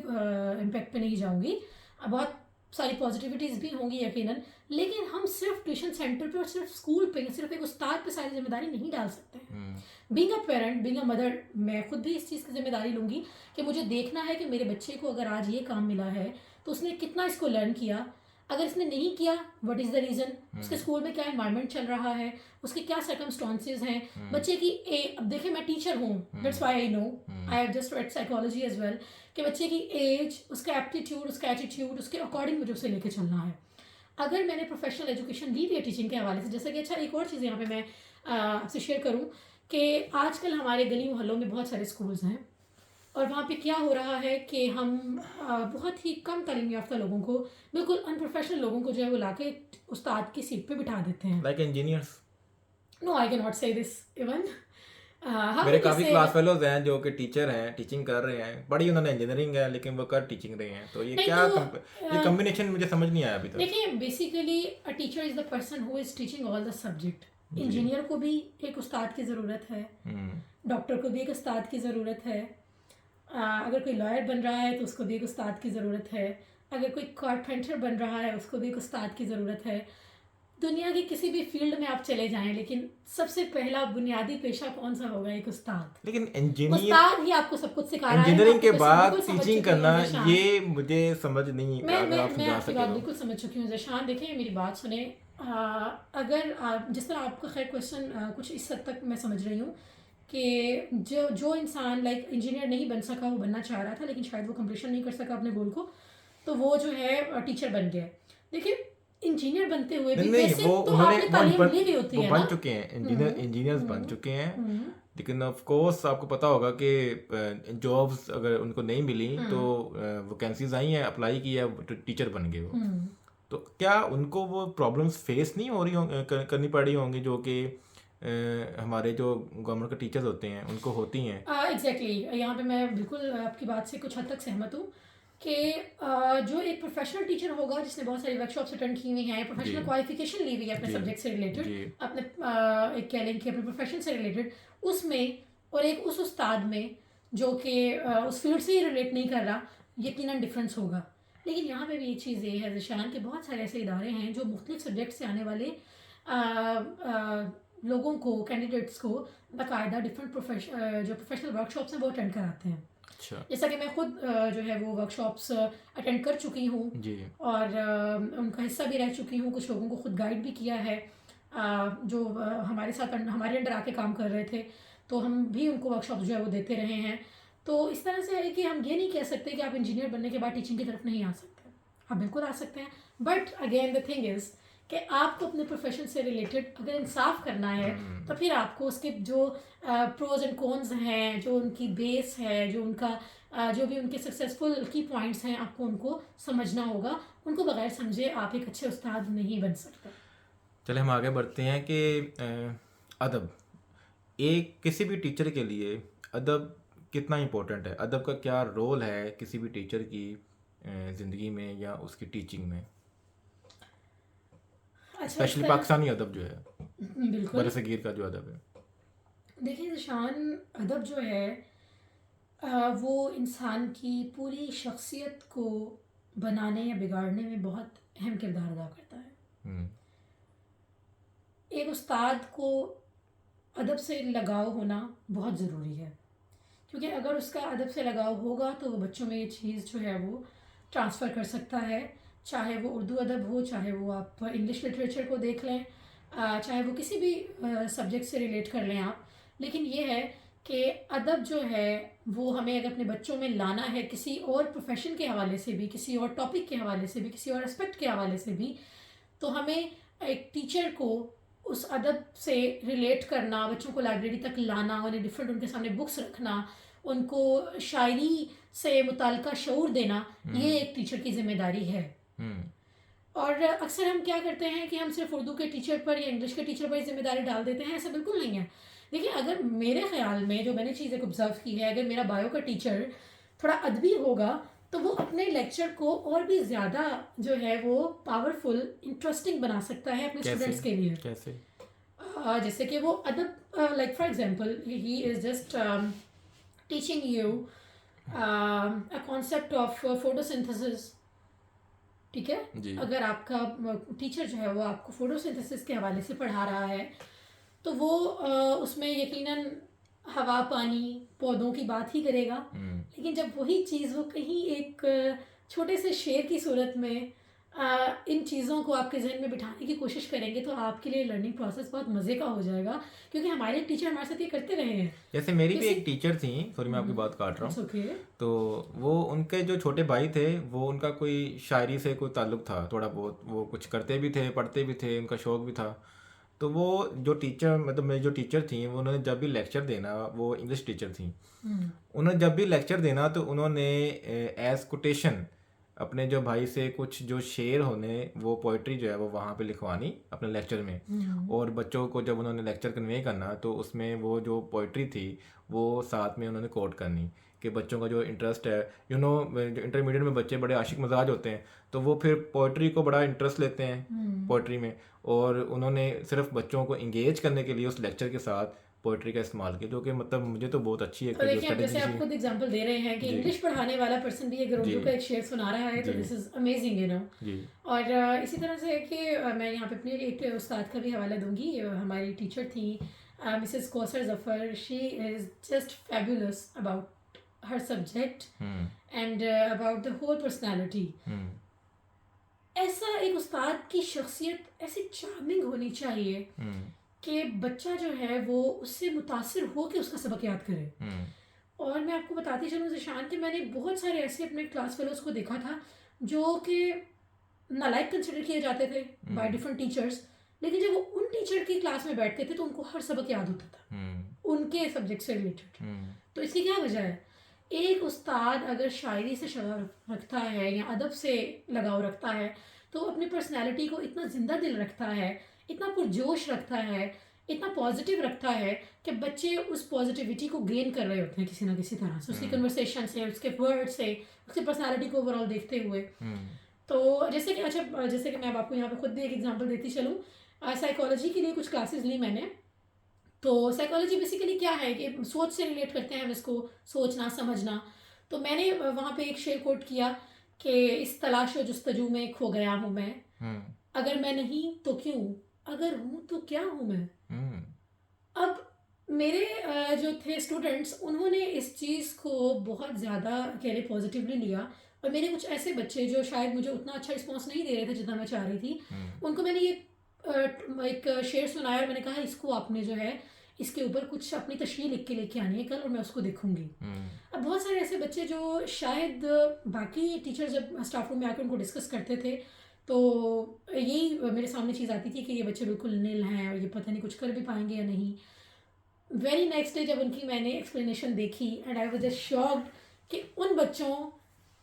इम्पैक्ट पे नहीं जाऊँगी, बहुत सारी पॉजिटिविटीज़ भी होंगी यकीनन, लेकिन हम सिर्फ ट्यूशन सेंटर पे और सिर्फ स्कूल पे सिर्फ एक उस्ताद पे सारी जिम्मेदारी नहीं डाल सकते हैं। Being a parent, being a mother, मैं खुद भी इस चीज़ की जिम्मेदारी लूँगी कि मुझे देखना है कि मेरे बच्चे को अगर आज ये काम मिला है तो उसने कितना इसको लर्न किया, अगर इसने नहीं किया व्हाट इज़ द रीज़न, उसके स्कूल में क्या एनवायरनमेंट चल रहा है, उसके क्या सर्कमस्टांसेस हैं, बच्चे की अब देखिए मैं टीचर हूँ, that's why I know, I have just read psychology as well, कि बच्चे की एज, उसका एप्टीट्यूड, उसका एटीट्यूड, उसके अकॉर्डिंग मुझे उसे लेके चलना है। अगर मैंने प्रोफेशनल एजुकेशन ली हुई है टीचिंग के हवाले से, जैसे कि अच्छा एक और चीज़ यहाँ पे मैं आपसे शेयर करूँ कि आजकल हमारे गली मोहल्लों में बहुत सारे स्कूल्स हैं और वहाँ पे क्या हो रहा है कि हम बहुत ही कम तालीम याफ्ता लोगों को, बिल्कुल अनप्रोफेशनल लोगों को जो है वो लाके उस्ताद की सीट पे बिठा देते हैं। Like engineers. No I can not say this even. मेरे काफ़ी क्लास फेलोज हैं जो कि टीचर हैं, टीचिंग कर रहे हैं, पढ़ी उन्होंने इंजीनियरिंग है लेकिन वो कर टीचिंग रहे हैं, तो ये क्या ये कॉम्बिनेशन मुझे समझ नहीं आया अभी तक। देखिए basically a teacher is the person who is teaching all the subject. Engineer को भी एक उस्ताद की ज़रूरत है, डॉक्टर को भी एक उस्ताद की ज़रूरत है, अगर कोई लॉयर बन रहा है तो उसको भी एक उस्ताद की ज़रूरत है, अगर कोई कारपेंटर बन रहा है उसको भी एक उस्ताद की ज़रूरत है। दुनिया की किसी भी फील्ड में आप चले जाएं, लेकिन सबसे पहला बुनियादी पेशा कौन सा होगा? एक उस्ताद। लेकिन इंजीनियर, उस्ताद ही आपको सब कुछ सिखा रहा है। इंजीनियरिंग के बाद टीचिंग करना ये मुझे समझ नहीं। मैं आपकी बात बिल्कुल समझ चुकी हूँ ज़शान। देखिए मेरी बात सुने, अगर जिस तरह आपका खैर क्वेश्चन कुछ इस हद तक मैं समझ रही हूँ कि जो इंसान लाइक इंजीनियर नहीं बन सका, वो बनना चाह रहा था लेकिन शायद वो कंप्लीशन नहीं कर सका अपने गोल को, तो वो जो है टीचर बन गया। देखिए इंजीनियर बनते हुए भी वैसे तो आपने तालीम ली भी होती है ना, बन चुके हैं इंजीनियर्स बन चुके हैं, लेकिन ऑफ कोर्स आपको पता होगा कि जॉब्स अगर उनको नहीं मिली तो वैकेंसीज आई हैं, अप्लाई किया, टीचर बन गए वो। तो क्या उनको वो प्रॉब्लम्स फेस नहीं हो रही करनी पड़ रही होंगी जो कि हमारे जो गवर्नमेंट के टीचर्स होते हैं उनको होती हैं? एग्जैक्टली यहाँ पे मैं बिल्कुल आपकी बात से कुछ हद तक सहमत हूँ कि जो एक प्रोफेशनल टीचर होगा जिसने बहुत सारी वर्कशॉप्स अटेंड की हुई हैं, प्रोफेशनल क्वालिफिकेशन ली हुई है अपने सब्जेक्ट से रिलेटेड, अपने एक कह लें कि अपने प्रोफेशन से रिलेटेड, उसमें और एक उस उस्ताद में जो कि उस फील्ड से ही रिलेट नहीं कर रहा, यकीनन डिफरेंस होगा। लेकिन यहाँ पे भी एक चीज़ ये है ज़शान कि बहुत सारे ऐसे इदारे हैं जो मुख्तलिफ सब्जेक्ट से आने वाले लोगों को, कैंडिडेट्स को बाकायदा डिफरेंट जो प्रोफेशनल वर्कशॉप्स हैं वो अटेंड कराते हैं। अच्छा। जैसा कि मैं खुद जो है वो वर्कशॉप्स अटेंड कर चुकी हूँ और उनका हिस्सा भी रह चुकी हूँ, कुछ लोगों को खुद गाइड भी किया है जो हमारे साथ हमारे अंडर आके काम कर रहे थे, तो हम भी उनको वर्कशॉप जो है वो देते रहे हैं। तो इस तरह से है कि हम ये नहीं कह सकते कि आप इंजीनियर बनने के बाद टीचिंग की तरफ नहीं आ सकते, आप बिल्कुल आ सकते हैं, but again the thing is कि आपको अपने प्रोफेशन से रिलेटेड अगर इंसाफ करना है तो फिर आपको उसके जो प्रोज एंड कॉन्स हैं, जो उनकी बेस है, जो उनका जो भी उनके सक्सेसफुल की पॉइंट्स हैं, आपको उनको समझना होगा। उनको बगैर समझे आप एक अच्छे उस्ताद नहीं बन सकते। चले हम आगे बढ़ते हैं कि अदब, एक किसी भी टीचर के लिए अदब कितना इम्पोर्टेंट है? अदब का क्या रोल है किसी भी टीचर की ज़िंदगी में या उसकी टीचिंग में, स्पेशली पाकिस्तानी अदब जो है, बिल्कुल बरसगीर का जो अदब है? देखिए ज़शान, अदब जो है वो इंसान की पूरी शख्सियत को बनाने या बिगाड़ने में बहुत अहम किरदार अदा करता है। एक उस्ताद को अदब से लगाव होना बहुत ज़रूरी है, क्योंकि अगर उसका अदब से लगाव होगा तो वो बच्चों में ये चीज़ जो है वो ट्रांसफ़र कर सकता है, चाहे वो उर्दू अदब हो, चाहे वो आप इंग्लिश लिटरेचर को देख लें, चाहे वो किसी भी सब्जेक्ट से रिलेट कर लें आप। लेकिन ये है कि अदब जो है वो हमें अगर अपने बच्चों में लाना है किसी और प्रोफेशन के हवाले से भी, किसी और टॉपिक के हवाले से भी, किसी और एस्पेक्ट के हवाले से भी, तो हमें एक टीचर को उस अदब से रिलेट करना, बच्चों को लाइब्रेरी तक लाना, उन्हें डिफरेंट उनके सामने बुक्स रखना, उनको शायरी से मुताल्लिका शऊर देना, ये एक टीचर की जिम्मेदारी है। हम्म और अक्सर हम क्या करते हैं कि हम सिर्फ उर्दू के टीचर पर या इंग्लिश के टीचर पर ही जिम्मेदारी डाल देते हैं। ऐसा बिल्कुल नहीं है। देखिए, अगर मेरे ख्याल में जो मैंने चीज़ एक ऑब्जर्व की है, अगर मेरा बायो का टीचर थोड़ा अदबी होगा तो वो अपने लेक्चर को और भी ज़्यादा जो है वो पावरफुल, इंटरेस्टिंग बना सकता है अपने कैसे स्टूडेंट्स के लिए। कैसे जैसे कि वो अदब, like for example he is just teaching you a concept of photosynthesis. ठीक है। जी अगर आपका टीचर जो है वो आपको फोटोसिंथेसिस के हवाले से पढ़ा रहा है तो वो उसमें यकीनन हवा, पानी, पौधों की बात ही करेगा। हम्म लेकिन जब वही चीज़ वो कहीं एक छोटे से शेर की सूरत में इन चीज़ों को आपके जहन में बिठाने की कोशिश करेंगे तो आपके लिए लर्निंग प्रोसेस बहुत मज़े का हो जाएगा, क्योंकि हमारे टीचर हमारे साथ ये करते रहे हैं। जैसे मेरी भी किसी एक टीचर थी, सॉरी मैं आपकी बात काट रहा इट्स हूँ। ओके। तो वो उनके जो छोटे भाई थे, वो उनका कोई शायरी से कोई ताल्लुक़ था थोड़ा बहुत, वो कुछ करते भी थे, पढ़ते भी थे, उनका शौक़ भी था। तो वो जो टीचर, मतलब मेरी जो टीचर थी, वो उन्होंने जब भी लेक्चर देना, वो इंग्लिश टीचर थी, उन्होंने जब भी लेक्चर देना तो उन्होंने एज कोटेशन अपने जो भाई से कुछ जो शेर होने, वो पोइट्री जो है वो वहाँ पे लिखवानी अपने लेक्चर में। और बच्चों को जब उन्होंने लेक्चर कन्वे करना तो उसमें वो जो पोइट्री थी वो साथ में उन्होंने कोट करनी, कि बच्चों का जो इंटरेस्ट है, जो इंटरमीडिएट में बच्चे बड़े आशिक मजाज होते हैं, तो वो फिर पोइट्री को बड़ा इंटरेस्ट लेते हैं पोइट्री में। और उन्होंने सिर्फ बच्चों को इंगेज करने के लिए उस लेक्चर के साथ पोइट्री का इस्तेमाल किया, जो कि मतलब मुझे तो बहुत अच्छी एक तो जो देखिए, अब जैसे स्ट्रेटजी आप थी। खुद एग्जांपल दे रहे हैं कि जी इंग्लिश पढ़ाने वाला पर्सन भी अगर जी उर्दू का एक शेर सुना रहा है तो जी this is amazing, you know. जी और इसी तरह से है कि मैं यहाँ पे अपनी एक उस्ताद का भी हवाला दूंगी। हमारी टीचर थी Mrs Kausar Zafar. She is just fabulous about her subject and about the whole personality. Hmm ऐसा एक उस्ताद की शख्सियत ऐसी चार्मिंग होनी चाहिए हम्म कि बच्चा जो है वो उससे मुतासिर हो के उसका सबक याद करे। हम्म और मैं आपको बताती चलूँ ज़िशान कि मैंने बहुत सारे ऐसे अपने क्लास फेलोज़ को देखा था जो कि नालायक कंसिडर किए जाते थे बाय डिफरेंट टीचर्स, लेकिन जब वो उन टीचर की क्लास में बैठते थे तो उनको हर सबक याद होता था उनके सब्जेक्ट से रिलेटेड। तो इसकी क्या वजह है? एक उस्ताद अगर शायरी से शगफ रखता है या अदब से लगाव रखता है तो अपनी पर्सनैलिटी को इतना जिंदा दिल रखता है, इतना पुरजोश रखता है, इतना पॉजिटिव रखता है कि बच्चे उस पॉजिटिविटी को गेन कर रहे होते हैं किसी ना किसी तरह से, उसकी कन्वर्सेशन से, उसके वर्ड से, उसकी पर्सनैलिटी को ओवरऑल देखते हुए। तो जैसे कि जैसे कि मैं अब आपको यहाँ पे खुद भी एक एग्जांपल देती चलूँ। साइकोलॉजी के लिए कुछ क्लासेस ली मैंने। तो साइकोलॉजी बेसिकली क्या है कि सोच से रिलेट करते हैं हम इसको, सोचना समझना। तो मैंने वहाँ पे एक शेर कोट किया कि इस तलाश व जुस्तजू में खो गया हूँ मैं, अगर मैं नहीं तो क्यों, अगर हूँ तो क्या हूँ मैं। अब मेरे जो थे स्टूडेंट्स, उन्होंने इस चीज़ को बहुत ज़्यादा कह रहे पॉजिटिवली लिया। और मेरे कुछ ऐसे बच्चे जो शायद मुझे उतना अच्छा रिस्पॉन्स नहीं दे रहे थे जितना मैं चाह रही थी, उनको मैंने ये एक शेर सुनाया और मैंने कहा इसको आपने जो है इसके ऊपर कुछ अपनी तशरीह लिख के लेके आनी है कल और मैं उसको देखूंगी। अब बहुत सारे ऐसे बच्चे जो शायद बाकी टीचर जब स्टाफ रूम में आकर उनको डिस्कस करते थे तो यही मेरे सामने चीज़ आती थी कि ये बच्चे बिल्कुल नील हैं और ये पता नहीं कुछ कर भी पाएंगे या नहीं। वेरी नेक्स्ट डे जब उनकी मैंने एक्सप्लेनेशन देखी and I was just shocked कि उन बच्चों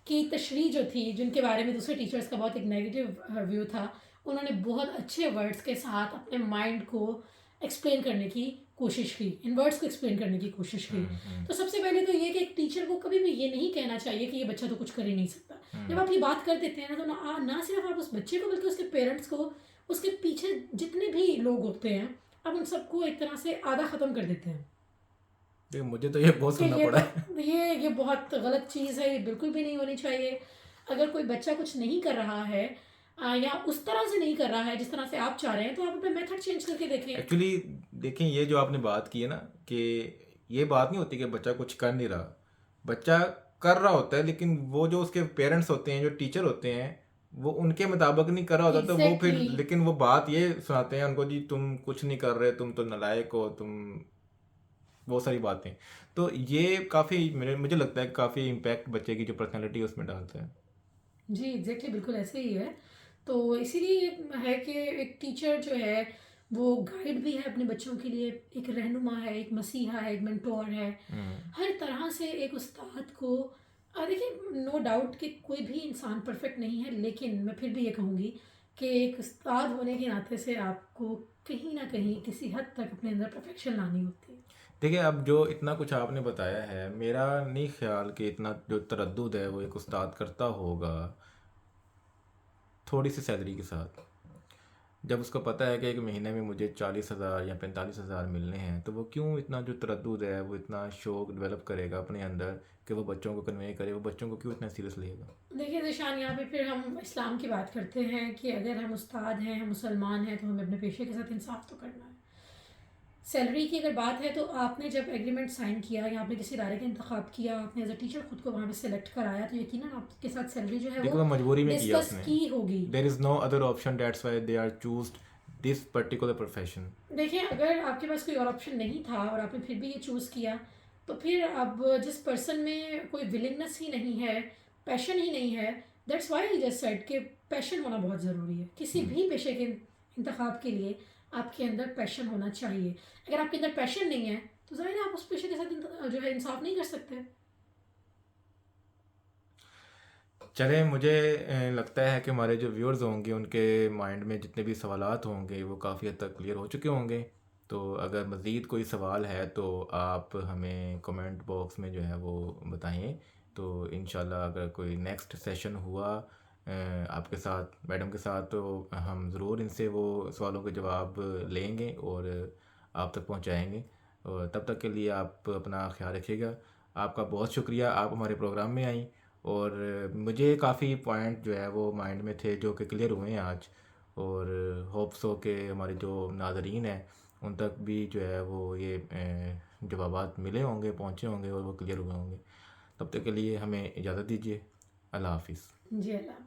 की तशरीह जो थी जिनके बारे में दूसरे टीचर्स का बहुत एक नेगेटिव व्यू था, उन्होंने बहुत अच्छे वर्ड्स के साथ अपने माइंड को एक्सप्लेन करने की कोशिश की, इन वर्ड्स को एक्सप्लेन करने की कोशिश की। तो सबसे पहले तो ये कि एक टीचर को कभी भी ये नहीं कहना चाहिए कि ये बच्चा तो कुछ कर ही नहीं सकता। जब आप ये बात कर देते हैं ना, तो ना सिर्फ आप उस बच्चे को बल्कि उसके पेरेंट्स को, उसके पीछे जितने भी लोग होते हैं, आप उन सबको एक तरह से आधा ख़त्म कर देते हैं। देखिए, मुझे तो ये बहुत सुनना पड़ा है। ये बहुत गलत चीज़ है, ये बिल्कुल भी नहीं होनी चाहिए। अगर कोई बच्चा कुछ नहीं कर रहा है या उस तरह से नहीं कर रहा है जिस तरह से आप चाह रहे हैं, तो आप अपना मेथड चेंज करके देखें। एक्चुअली देखें, ये जो आपने बात की है ना, कि ये बात नहीं होती कि बच्चा कुछ कर नहीं रहा, बच्चा कर रहा होता है, लेकिन वो जो उसके पेरेंट्स होते हैं, जो टीचर होते हैं, वो उनके मुताबिक नहीं कर रहा होता। तो वो फिर लेकिन वो बात ये सुनाते हैं उनको, जी तुम कुछ नहीं कर रहे, तुम तो नालायक हो, तुम बहुत सारी बातें। तो ये काफ़ी मेरे मुझे लगता है काफ़ी इम्पैक्ट बच्चे की जो पर्सनैलिटी है उसमें डालता है। जी, एग्ज़ैक्टली बिल्कुल ऐसे ही है। तो इसीलिए है कि एक टीचर जो है वो गाइड भी है अपने बच्चों के लिए, एक रहनुमा है, एक मसीहा है, एक मेंटोर है। हम्म। हर तरह से एक उस्ताद को देखिए, नो डाउट कि कोई भी इंसान परफेक्ट नहीं है, लेकिन मैं फिर भी ये कहूँगी कि एक उस्ताद होने के नाते से आपको कहीं न कहीं किसी हद तक अपने अंदर परफेक्शन लानी होती है। देखिए, अब जो इतना कुछ आपने बताया है, मेरा नहीं ख्याल कि इतना जो तरद्दुद है वो एक उस्ताद करता होगा थोड़ी सी सैलरी के साथ। जब उसको पता है कि एक महीने में मुझे 40,000 या 45,000 मिलने हैं, तो वो क्यों इतना जो तरद्दुद है, वो इतना शौक डेवलप करेगा अपने अंदर कि वो बच्चों को कन्वे करे, वो बच्चों को क्यों इतना सीरियस लेगा? देखिए ज़िशान, यहाँ पे फिर हम इस्लाम की बात करते हैं कि अगर हम उस्ताद हैं, हम मुसलमान हैं, तो हमें अपने पेशे के साथ इंसाफ तो करना है। सैलरी की अगर बात है तो आपने जब एग्रीमेंट साइन किया या आपने किसी इदारे का इंतखाब किया, आपने एज अ टीचर खुद को वहाँ पे सेलेक्ट कराया, तो यकीनन आपके साथ सैलरी जो है देखो, वो वो मजबूरी में किया डिस्कस उसने। की होगी। There is no other option, that's why they are choose this particular profession. देखिए, अगर आपके पास कोई और ऑप्शन नहीं था और आपने फिर भी ये चूज़ किया, तो फिर अब जिस पर्सन में कोई विलिंगनेस ही नहीं है, पैशन ही नहीं है, that's why he just said कि पैशन होना बहुत ज़रूरी है किसी भी पेशे के इंतखाब के लिए। आपके अंदर पैशन होना चाहिए। अगर आपके अंदर पैशन नहीं है तो ज़ाहिर है आप उस पेशे के साथ जो है इंसाफ नहीं कर सकते। चले, मुझे लगता है कि हमारे जो व्यूअर्स होंगे उनके माइंड में जितने भी सवालात होंगे वो काफ़ी हद तक क्लियर हो चुके होंगे। तो अगर मज़ीद कोई सवाल है तो आप हमें कमेंट बॉक्स में जो है वो बताइए। तो इंशाल्लाह अगर कोई नेक्स्ट सेशन हुआ आपके साथ, मैडम के साथ, तो हम ज़रूर इनसे वो सवालों के जवाब लेंगे और आप तक पहुंचाएंगे। और तब तक के लिए आप अपना ख्याल रखिएगा। आपका बहुत शुक्रिया, आप हमारे प्रोग्राम में आई। और मुझे काफ़ी पॉइंट जो है वो माइंड में थे जो कि क्लियर हुए हैं आज। और होप्स हो कि हमारे जो नाज़रीन हैं उन तक भी जो है वो ये जवाबात मिले होंगे, पहुँचे होंगे और वो क्लियर हुए होंगे। तब तक के लिए हमें इजाज़त दीजिए। अल्लाह हाफिज़। जी, अल्लाह।